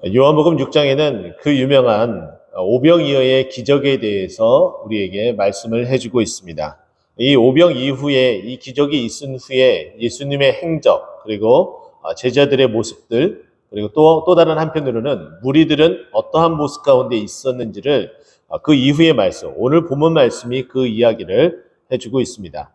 요한복음 6장에는 그 유명한 오병이어의 기적에 대해서 우리에게 말씀을 해주고 있습니다. 이 오병 이후에 이 기적이 있은 후에 예수님의 행적 그리고 제자들의 모습들 그리고 또 다른 한편으로는 무리들은 어떠한 모습 가운데 있었는지를 그 이후의 말씀, 오늘 본문 말씀이 그 이야기를 해주고 있습니다.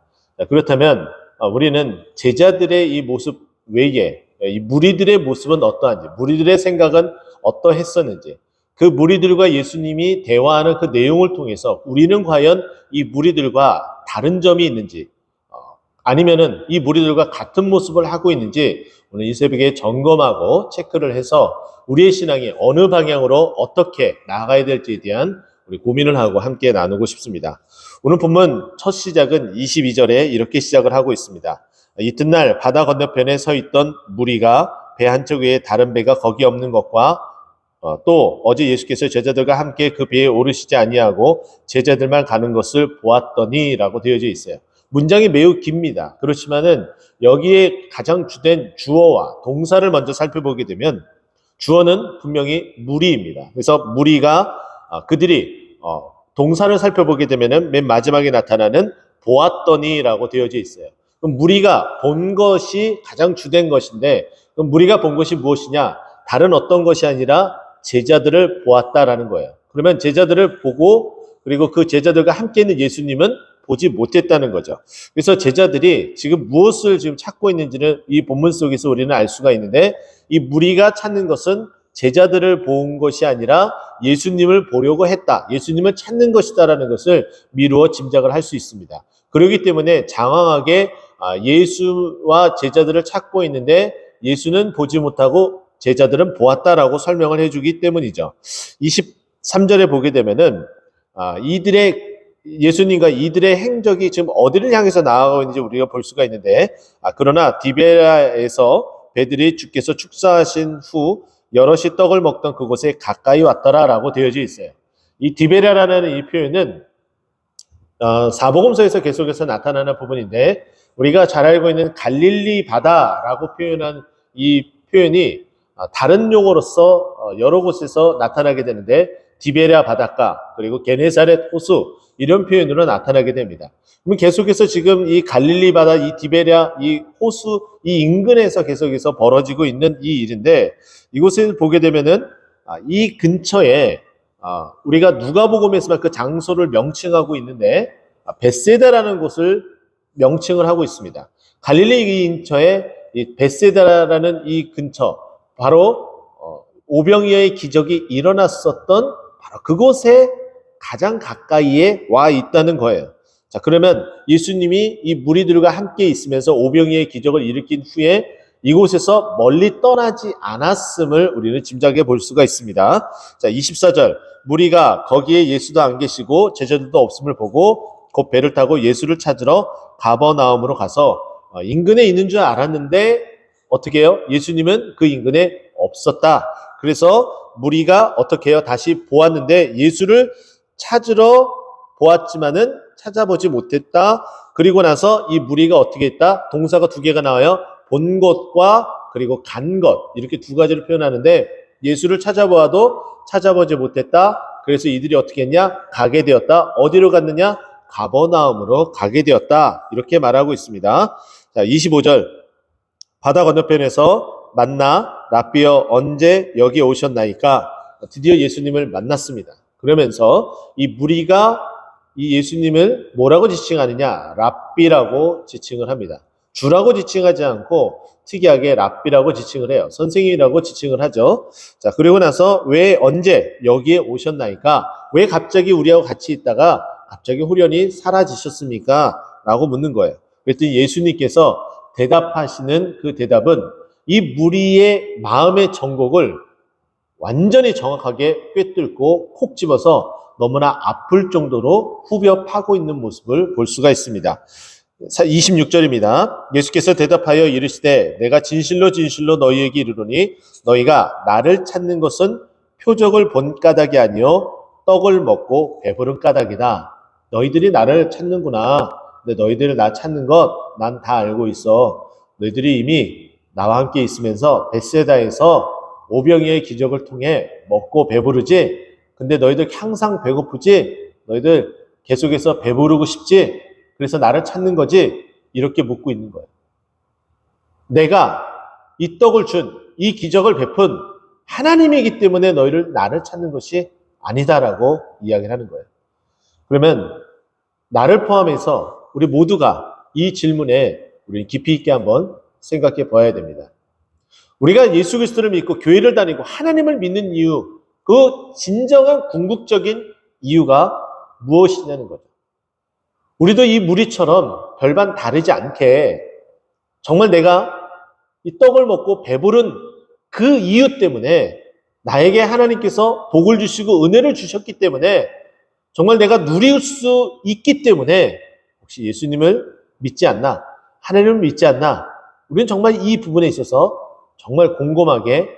그렇다면 우리는 제자들의 이 모습 외에 이 무리들의 모습은 어떠한지, 무리들의 생각은 어떠했었는지, 그 무리들과 예수님이 대화하는 그 내용을 통해서 우리는 과연 이 무리들과 다른 점이 있는지, 아니면은 이 무리들과 같은 모습을 하고 있는지 오늘 이 새벽에 점검하고 체크를 해서 우리의 신앙이 어느 방향으로 어떻게 나아가야 될지에 대한 우리 고민을 하고 함께 나누고 싶습니다. 오늘 본문 첫 시작은 22절에 이렇게 시작을 하고 있습니다. 이튿날 바다 건너편에 서 있던 무리가 배 한쪽 위에 다른 배가 거기 없는 것과 또 어제 예수께서 제자들과 함께 그 배에 오르시지 아니하고 제자들만 가는 것을 보았더니 라고 되어져 있어요. 문장이 매우 깁니다. 그렇지만은 여기에 가장 주된 주어와 동사를 먼저 살펴보게 되면 주어는 분명히 무리입니다. 그래서 무리가 그들이 동사를 살펴보게 되면은 맨 마지막에 나타나는 보았더니라고 되어져 있어요. 그럼 무리가 본 것이 가장 주된 것인데 그럼 무리가 본 것이 무엇이냐? 다른 어떤 것이 아니라 제자들을 보았다라는 거예요. 그러면 제자들을 보고 그리고 그 제자들과 함께 있는 예수님은 보지 못했다는 거죠. 그래서 제자들이 지금 무엇을 지금 찾고 있는지는 이 본문 속에서 우리는 알 수가 있는데 이 무리가 찾는 것은 제자들을 본 것이 아니라 예수님을 보려고 했다. 예수님을 찾는 것이다라는 것을 미루어 짐작을 할 수 있습니다. 그렇기 때문에 장황하게 예수와 제자들을 찾고 있는데 예수는 보지 못하고 제자들은 보았다라고 설명을 해주기 때문이죠. 23절에 보게 되면은 예수님과 이들의 행적이 지금 어디를 향해서 나아가고 있는지 우리가 볼 수가 있는데 그러나 디베라에서 배들이 주께서 축사하신 후 여럿이 떡을 먹던 그곳에 가까이 왔더라라고 되어져 있어요. 이 디베라라는 이 표현은 사복음서에서 계속해서 나타나는 부분인데 우리가 잘 알고 있는 갈릴리 바다라고 표현한 이 표현이 다른 용어로서 여러 곳에서 나타나게 되는데 디베랴 바닷가 그리고 게네사렛 호수 이런 표현으로 나타나게 됩니다. 그럼 계속해서 지금 이 갈릴리 바다, 이 디베랴, 이 호수 이 인근에서 계속해서 벌어지고 있는 이 일인데 이곳을 보게 되면은 이 근처에 우리가 누가복음에서만 그 장소를 명칭하고 있는데 벳세다라는 곳을 명칭을 하고 있습니다. 갈릴리 근처에 이 벳세다라는 이 근처 바로 오병이어의 기적이 일어났었던 바로 그곳에 가장 가까이에 와 있다는 거예요. 자, 그러면 예수님이 이 무리들과 함께 있으면서 오병이어의 기적을 일으킨 후에 이곳에서 멀리 떠나지 않았음을 우리는 짐작해 볼 수가 있습니다. 자, 24절. 무리가 거기에 예수도 안 계시고 제자들도 없음을 보고 곧 배를 타고 예수를 찾으러 가버나움으로 가서 인근에 있는 줄 알았는데 어떻게 해요? 예수님은 그 인근에 없었다. 그래서 무리가 어떻게 해요? 다시 보았는데 예수를 찾으러 보았지만은 찾아보지 못했다. 그리고 나서 이 무리가 어떻게 했다? 동사가 두 개가 나와요. 본 것과 그리고 간 것. 이렇게 두 가지를 표현하는데 예수를 찾아보아도 찾아보지 못했다. 그래서 이들이 어떻게 했냐? 가게 되었다. 어디로 갔느냐? 가버나움으로 가게 되었다. 이렇게 말하고 있습니다. 자, 25절. 바다 건너편에서 만나 랍비여 언제 여기 오셨나이까? 드디어 예수님을 만났습니다. 그러면서 이 무리가 이 예수님을 뭐라고 지칭하느냐? 랍비라고 지칭을 합니다. 주라고 지칭하지 않고 특이하게 랍비라고 지칭을 해요. 선생님이라고 지칭을 하죠. 자, 그리고 나서 왜 언제 여기에 오셨나이까? 왜 갑자기 우리하고 같이 있다가 갑자기 후련히 사라지셨습니까? 라고 묻는 거예요. 그랬더니 예수님께서 대답하시는 그 대답은 이 무리의 마음의 정곡을 완전히 정확하게 꿰뚫고 콕 집어서 너무나 아플 정도로 후벼 파고 있는 모습을 볼 수가 있습니다. 26절입니다. 예수께서 대답하여 이르시되 내가 진실로 진실로 너희에게 이르노니 너희가 나를 찾는 것은 표적을 본 까닭이 아니요 떡을 먹고 배부른 까닭이다. 너희들이 나를 찾는구나. 근데 너희들이 나 찾는 것 난 다 알고 있어. 너희들이 이미 나와 함께 있으면서 벳세다에서 오병이어의 기적을 통해 먹고 배부르지? 근데 너희들 항상 배고프지? 너희들 계속해서 배부르고 싶지? 그래서 나를 찾는 거지? 이렇게 묻고 있는 거예요. 내가 이 떡을 준, 이 기적을 베푼 하나님이기 때문에 나를 찾는 것이 아니다라고 이야기를 하는 거예요. 그러면 나를 포함해서 우리 모두가 이 질문에 우리 깊이 있게 한번 생각해 봐야 됩니다. 우리가 예수 그리스도를 믿고 교회를 다니고 하나님을 믿는 이유, 그 진정한 궁극적인 이유가 무엇이냐는 거죠. 우리도 이 무리처럼 별반 다르지 않게 정말 내가 이 떡을 먹고 배부른 그 이유 때문에 나에게 하나님께서 복을 주시고 은혜를 주셨기 때문에 정말 내가 누릴 수 있기 때문에 혹시 예수님을 믿지 않나? 하나님을 믿지 않나? 우리는 정말 이 부분에 있어서 정말 곰곰하게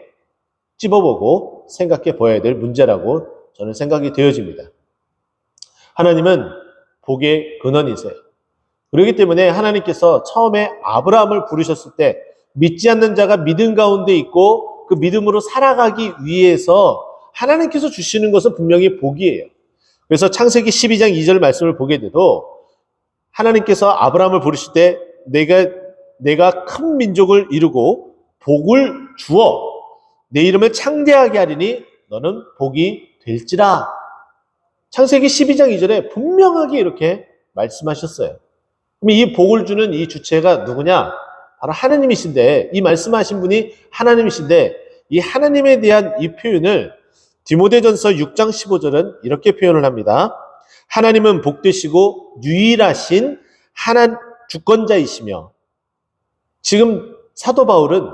찝어보고 생각해 보아야 될 문제라고 저는 생각이 되어집니다. 하나님은 복의 근원이세요. 그렇기 때문에 하나님께서 처음에 아브라함을 부르셨을 때 믿지 않는 자가 믿음 가운데 있고 그 믿음으로 살아가기 위해서 하나님께서 주시는 것은 분명히 복이에요. 그래서 창세기 12장 2절 말씀을 보게 돼도 하나님께서 아브라함을 부르실 때 내가 큰 민족을 이루고 복을 주어 내 이름을 창대하게 하리니 너는 복이 될지라. 창세기 12장 2절에 분명하게 이렇게 말씀하셨어요. 그럼 이 복을 주는 이 주체가 누구냐? 바로 하나님이신데, 이 말씀하신 분이 하나님이신데, 이 하나님에 대한 이 표현을 디모데전서 6장 15절은 이렇게 표현을 합니다. 하나님은 복되시고 유일하신 주권자이시며. 지금 사도 바울은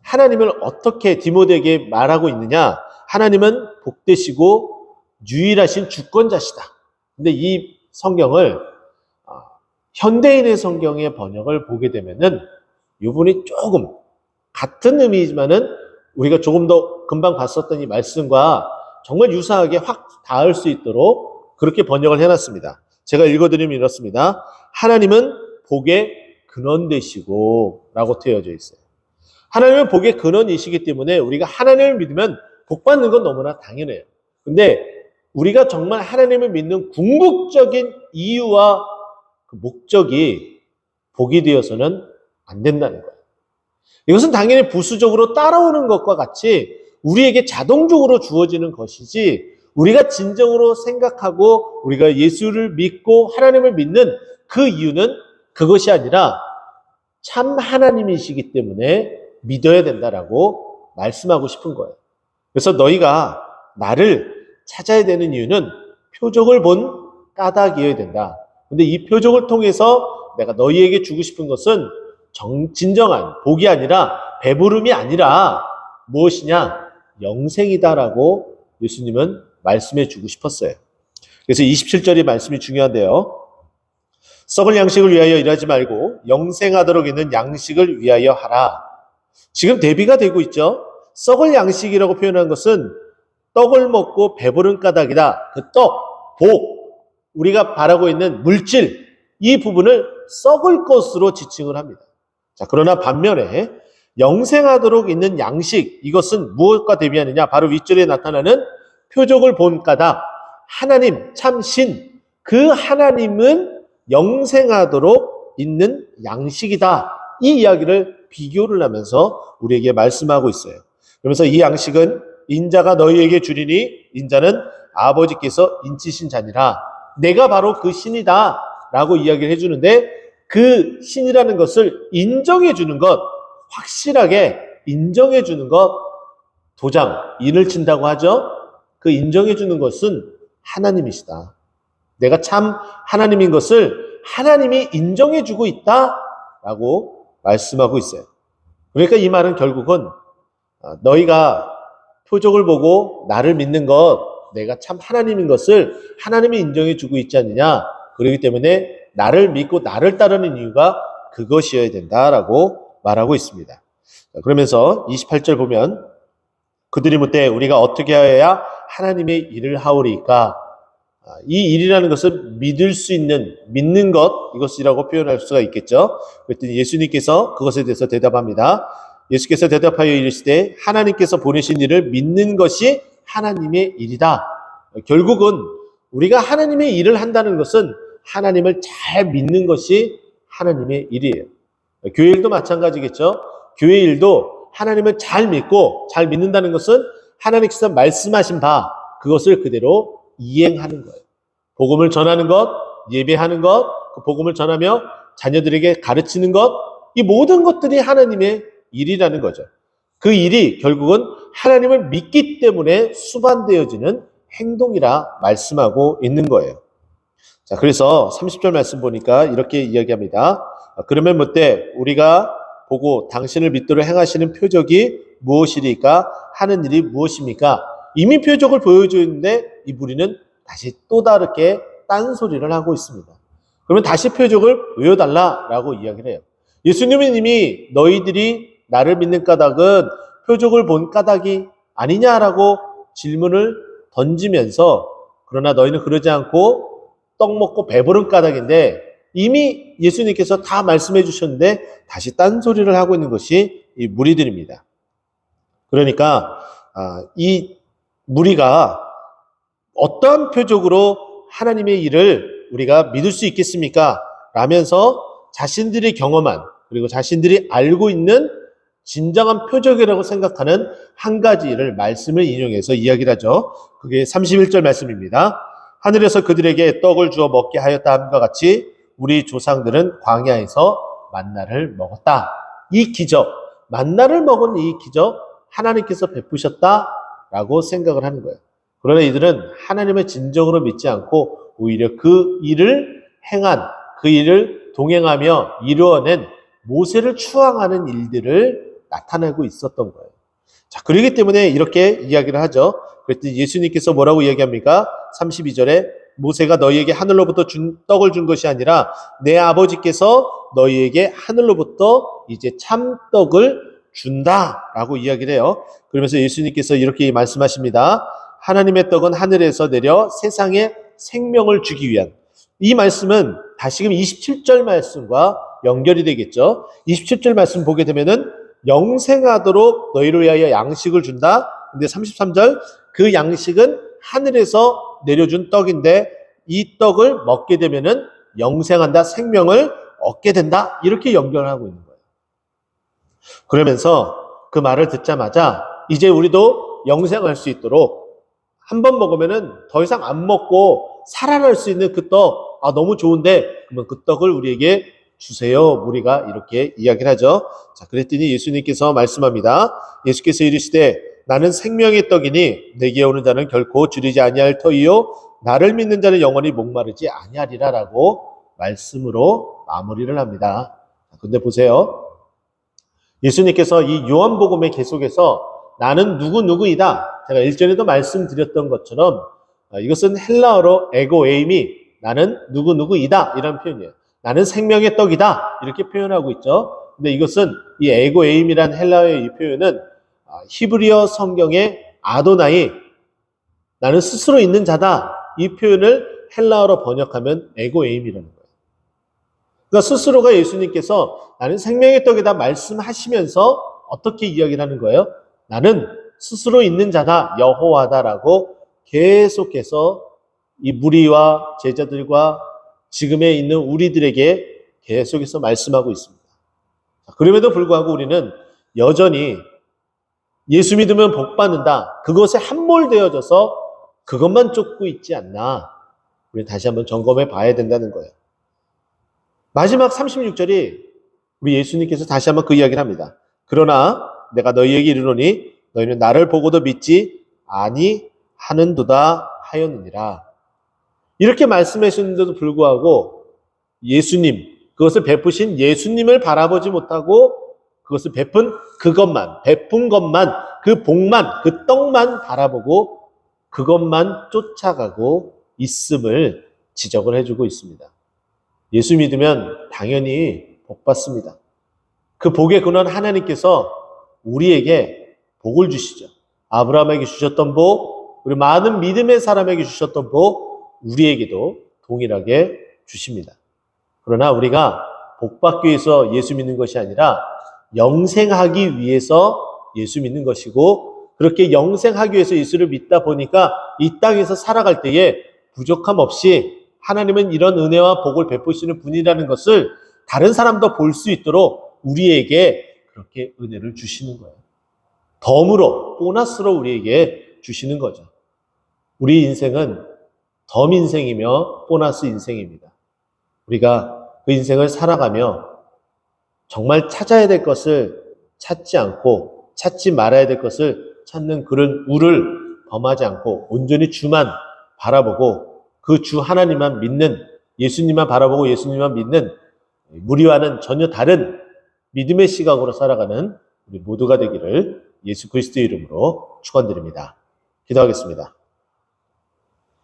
하나님을 어떻게 디모데에게 말하고 있느냐? 하나님은 복되시고 유일하신 주권자시다. 근데 이 성경을 현대인의 성경의 번역을 보게 되면은 이 부분이 조금 같은 의미이지만은 우리가 조금 더 금방 봤었던 이 말씀과 정말 유사하게 확 닿을 수 있도록 그렇게 번역을 해놨습니다. 제가 읽어드리면 이렇습니다. 하나님은 복의 근원 되시고 라고 되어져 있어요. 하나님은 복의 근원이시기 때문에 우리가 하나님을 믿으면 복 받는 건 너무나 당연해요. 근데 우리가 정말 하나님을 믿는 궁극적인 이유와 그 목적이 복이 되어서는 안 된다는 거예요. 이것은 당연히 부수적으로 따라오는 것과 같이 우리에게 자동적으로 주어지는 것이지 우리가 진정으로 생각하고 우리가 예수를 믿고 하나님을 믿는 그 이유는 그것이 아니라 참 하나님이시기 때문에 믿어야 된다라고 말씀하고 싶은 거예요. 그래서 너희가 나를 찾아야 되는 이유는 표적을 본 까닭이어야 된다. 근데 이 표적을 통해서 내가 너희에게 주고 싶은 것은 진정한 복이 아니라 배부름이 아니라 무엇이냐? 영생이다라고 예수님은 말씀해 주고 싶었어요. 그래서 27절의 말씀이 중요한데요. 썩을 양식을 위하여 일하지 말고 영생하도록 있는 양식을 위하여 하라. 지금 대비가 되고 있죠. 썩을 양식이라고 표현한 것은 떡을 먹고 배부른 까닭이다. 그 떡, 복, 우리가 바라고 있는 물질, 이 부분을 썩을 것으로 지칭을 합니다. 자, 그러나 반면에 영생하도록 있는 양식, 이것은 무엇과 대비하느냐? 바로 윗절에 나타나는 표적을 본 까닭, 하나님, 참 신, 그 하나님은 영생하도록 있는 양식이다. 이 이야기를 비교를 하면서 우리에게 말씀하고 있어요. 그러면서 이 양식은 인자가 너희에게 주리니 인자는 아버지께서 인치신 자니라. 내가 바로 그 신이다 라고 이야기를 해주는데 그 신이라는 것을 인정해 주는 것, 확실하게 인정해 주는 것, 도장, 인을 친다고 하죠. 그 인정해 주는 것은 하나님이시다. 내가 참 하나님인 것을 하나님이 인정해 주고 있다라고 말씀하고 있어요. 그러니까 이 말은 결국은 너희가 표적을 보고 나를 믿는 것, 내가 참 하나님인 것을 하나님이 인정해 주고 있지 않느냐. 그렇기 때문에 나를 믿고 나를 따르는 이유가 그것이어야 된다라고 말하고 있습니다. 그러면서 28절 보면 그들이 묻되 우리가 어떻게 하여야 하나님의 일을 하오리까? 이 일이라는 것은 믿을 수 있는, 믿는 것, 이것이라고 표현할 수가 있겠죠. 그랬더니 예수님께서 그것에 대해서 대답합니다. 예수께서 대답하여 이르시되 하나님께서 보내신 일을 믿는 것이 하나님의 일이다. 결국은 우리가 하나님의 일을 한다는 것은 하나님을 잘 믿는 것이 하나님의 일이에요. 교회 일도 마찬가지겠죠. 교회 일도 하나님을 잘 믿고 잘 믿는다는 것은 하나님께서 말씀하신 바 그것을 그대로 이행하는 거예요. 복음을 전하는 것, 예배하는 것, 그 복음을 전하며 자녀들에게 가르치는 것, 이 모든 것들이 하나님의 일이라는 거죠. 그 일이 결국은 하나님을 믿기 때문에 수반되어지는 행동이라 말씀하고 있는 거예요. 자, 그래서 30절 말씀 보니까 이렇게 이야기합니다. 그러면 뭇때 우리가 보고 당신을 믿도록 행하시는 표적이 무엇이리까? 하는 일이 무엇입니까? 이미 표적을 보여주는데 이 무리는 다시 또 다르게 딴소리를 하고 있습니다. 그러면 다시 표적을 보여달라라고 이야기를 해요. 예수님은 이미 너희들이 나를 믿는 까닭은 표적을 본 까닭이 아니냐라고 질문을 던지면서 그러나 너희는 그러지 않고 떡 먹고 배부른 까닭인데 이미 예수님께서 다 말씀해 주셨는데 다시 딴소리를 하고 있는 것이 이 무리들입니다. 그러니까 이 무리가 어떠한 표적으로 하나님의 일을 우리가 믿을 수 있겠습니까? 라면서 자신들이 경험한 그리고 자신들이 알고 있는 진정한 표적이라고 생각하는 한 가지 일을 말씀을 인용해서 이야기를 하죠. 그게 31절 말씀입니다. 하늘에서 그들에게 떡을 주어 먹게 하였다 함과 같이 우리 조상들은 광야에서 만나를 먹었다. 이 기적, 만나를 먹은 이 기적 하나님께서 베푸셨다라고 생각을 하는 거예요. 그러나 이들은 하나님을 진정으로 믿지 않고 오히려 그 일을 행한, 그 일을 동행하며 이루어낸 모세를 추앙하는 일들을 나타내고 있었던 거예요. 자, 그렇기 때문에 이렇게 이야기를 하죠. 그랬더니 예수님께서 뭐라고 이야기합니까? 32절에 모세가 너희에게 하늘로부터 떡을 준 것이 아니라 내 아버지께서 너희에게 하늘로부터 이제 참떡을 준다라고 이야기를 해요. 그러면서 예수님께서 이렇게 말씀하십니다. 하나님의 떡은 하늘에서 내려 세상에 생명을 주기 위한, 이 말씀은 다시금 27절 말씀과 연결이 되겠죠. 27절 말씀 보게 되면은 영생하도록 너희를 위하여 양식을 준다. 근데 33절 그 양식은 하늘에서 내려준 떡인데 이 떡을 먹게 되면은 영생한다, 생명을 얻게 된다. 이렇게 연결하고 있는 거예요. 그러면서 그 말을 듣자마자 이제 우리도 영생할 수 있도록 한 번 먹으면은 더 이상 안 먹고 살아날 수 있는 그 떡, 너무 좋은데 그러면 그 떡을 우리에게 주세요. 무리가 이렇게 이야기를 하죠. 자, 그랬더니 예수님께서 말씀합니다. 예수께서 이르시되 나는 생명의 떡이니 내게 오는 자는 결코 줄이지 아니할 터이요 나를 믿는 자는 영원히 목마르지 아니하리라라고 말씀으로 마무리를 합니다. 근데 보세요. 예수님께서 이 요한복음의 계속해서 나는 누구누구이다. 제가 일전에도 말씀드렸던 것처럼 이것은 헬라어로 에고에임이 나는 누구누구이다 이런 표현이에요. 나는 생명의 떡이다 이렇게 표현하고 있죠. 근데 이것은 이 에고에임이란 헬라어의 이 표현은 히브리어 성경의 아도나이, 나는 스스로 있는 자다, 이 표현을 헬라어로 번역하면 에고에임이라는 거예요. 그러니까 스스로가 예수님께서 나는 생명의 떡이다 말씀하시면서 어떻게 이야기를 하는 거예요? 나는 스스로 있는 자다, 여호와다라고 계속해서 이 무리와 제자들과 지금에 있는 우리들에게 계속해서 말씀하고 있습니다. 그럼에도 불구하고 우리는 여전히 예수 믿으면 복 받는다, 그것에 함몰되어져서 그것만 쫓고 있지 않나, 우리 다시 한번 점검해 봐야 된다는 거예요. 마지막 36절이 우리 예수님께서 다시 한번 그 이야기를 합니다. 그러나 내가 너희에게 이르노니 너희는 나를 보고도 믿지 아니하는도다 하였느니라. 이렇게 말씀하셨는데도 불구하고 예수님, 그것을 베푸신 예수님을 바라보지 못하고 그것을 베푼 것만, 그 복만, 그 떡만 바라보고 그것만 쫓아가고 있음을 지적을 해주고 있습니다. 예수 믿으면 당연히 복 받습니다. 그 복의 근원 하나님께서 우리에게 복을 주시죠. 아브라함에게 주셨던 복, 우리 많은 믿음의 사람에게 주셨던 복, 우리에게도 동일하게 주십니다. 그러나 우리가 복 받기 위해서 예수 믿는 것이 아니라 영생하기 위해서 예수 믿는 것이고, 그렇게 영생하기 위해서 예수를 믿다 보니까 이 땅에서 살아갈 때에 부족함 없이 하나님은 이런 은혜와 복을 베푸시는 분이라는 것을 다른 사람도 볼 수 있도록 우리에게 그렇게 은혜를 주시는 거예요. 덤으로, 보너스로 우리에게 주시는 거죠. 우리 인생은 덤 인생이며 보너스 인생입니다. 우리가 그 인생을 살아가며 정말 찾아야 될 것을 찾지 않고 찾지 말아야 될 것을 찾는 그런 우를 범하지 않고 온전히 주만 바라보고 그 주 하나님만 믿는, 예수님만 바라보고 예수님만 믿는, 우리와는 전혀 다른 믿음의 시각으로 살아가는 우리 모두가 되기를 예수 그리스도의 이름으로 축원드립니다. 기도하겠습니다.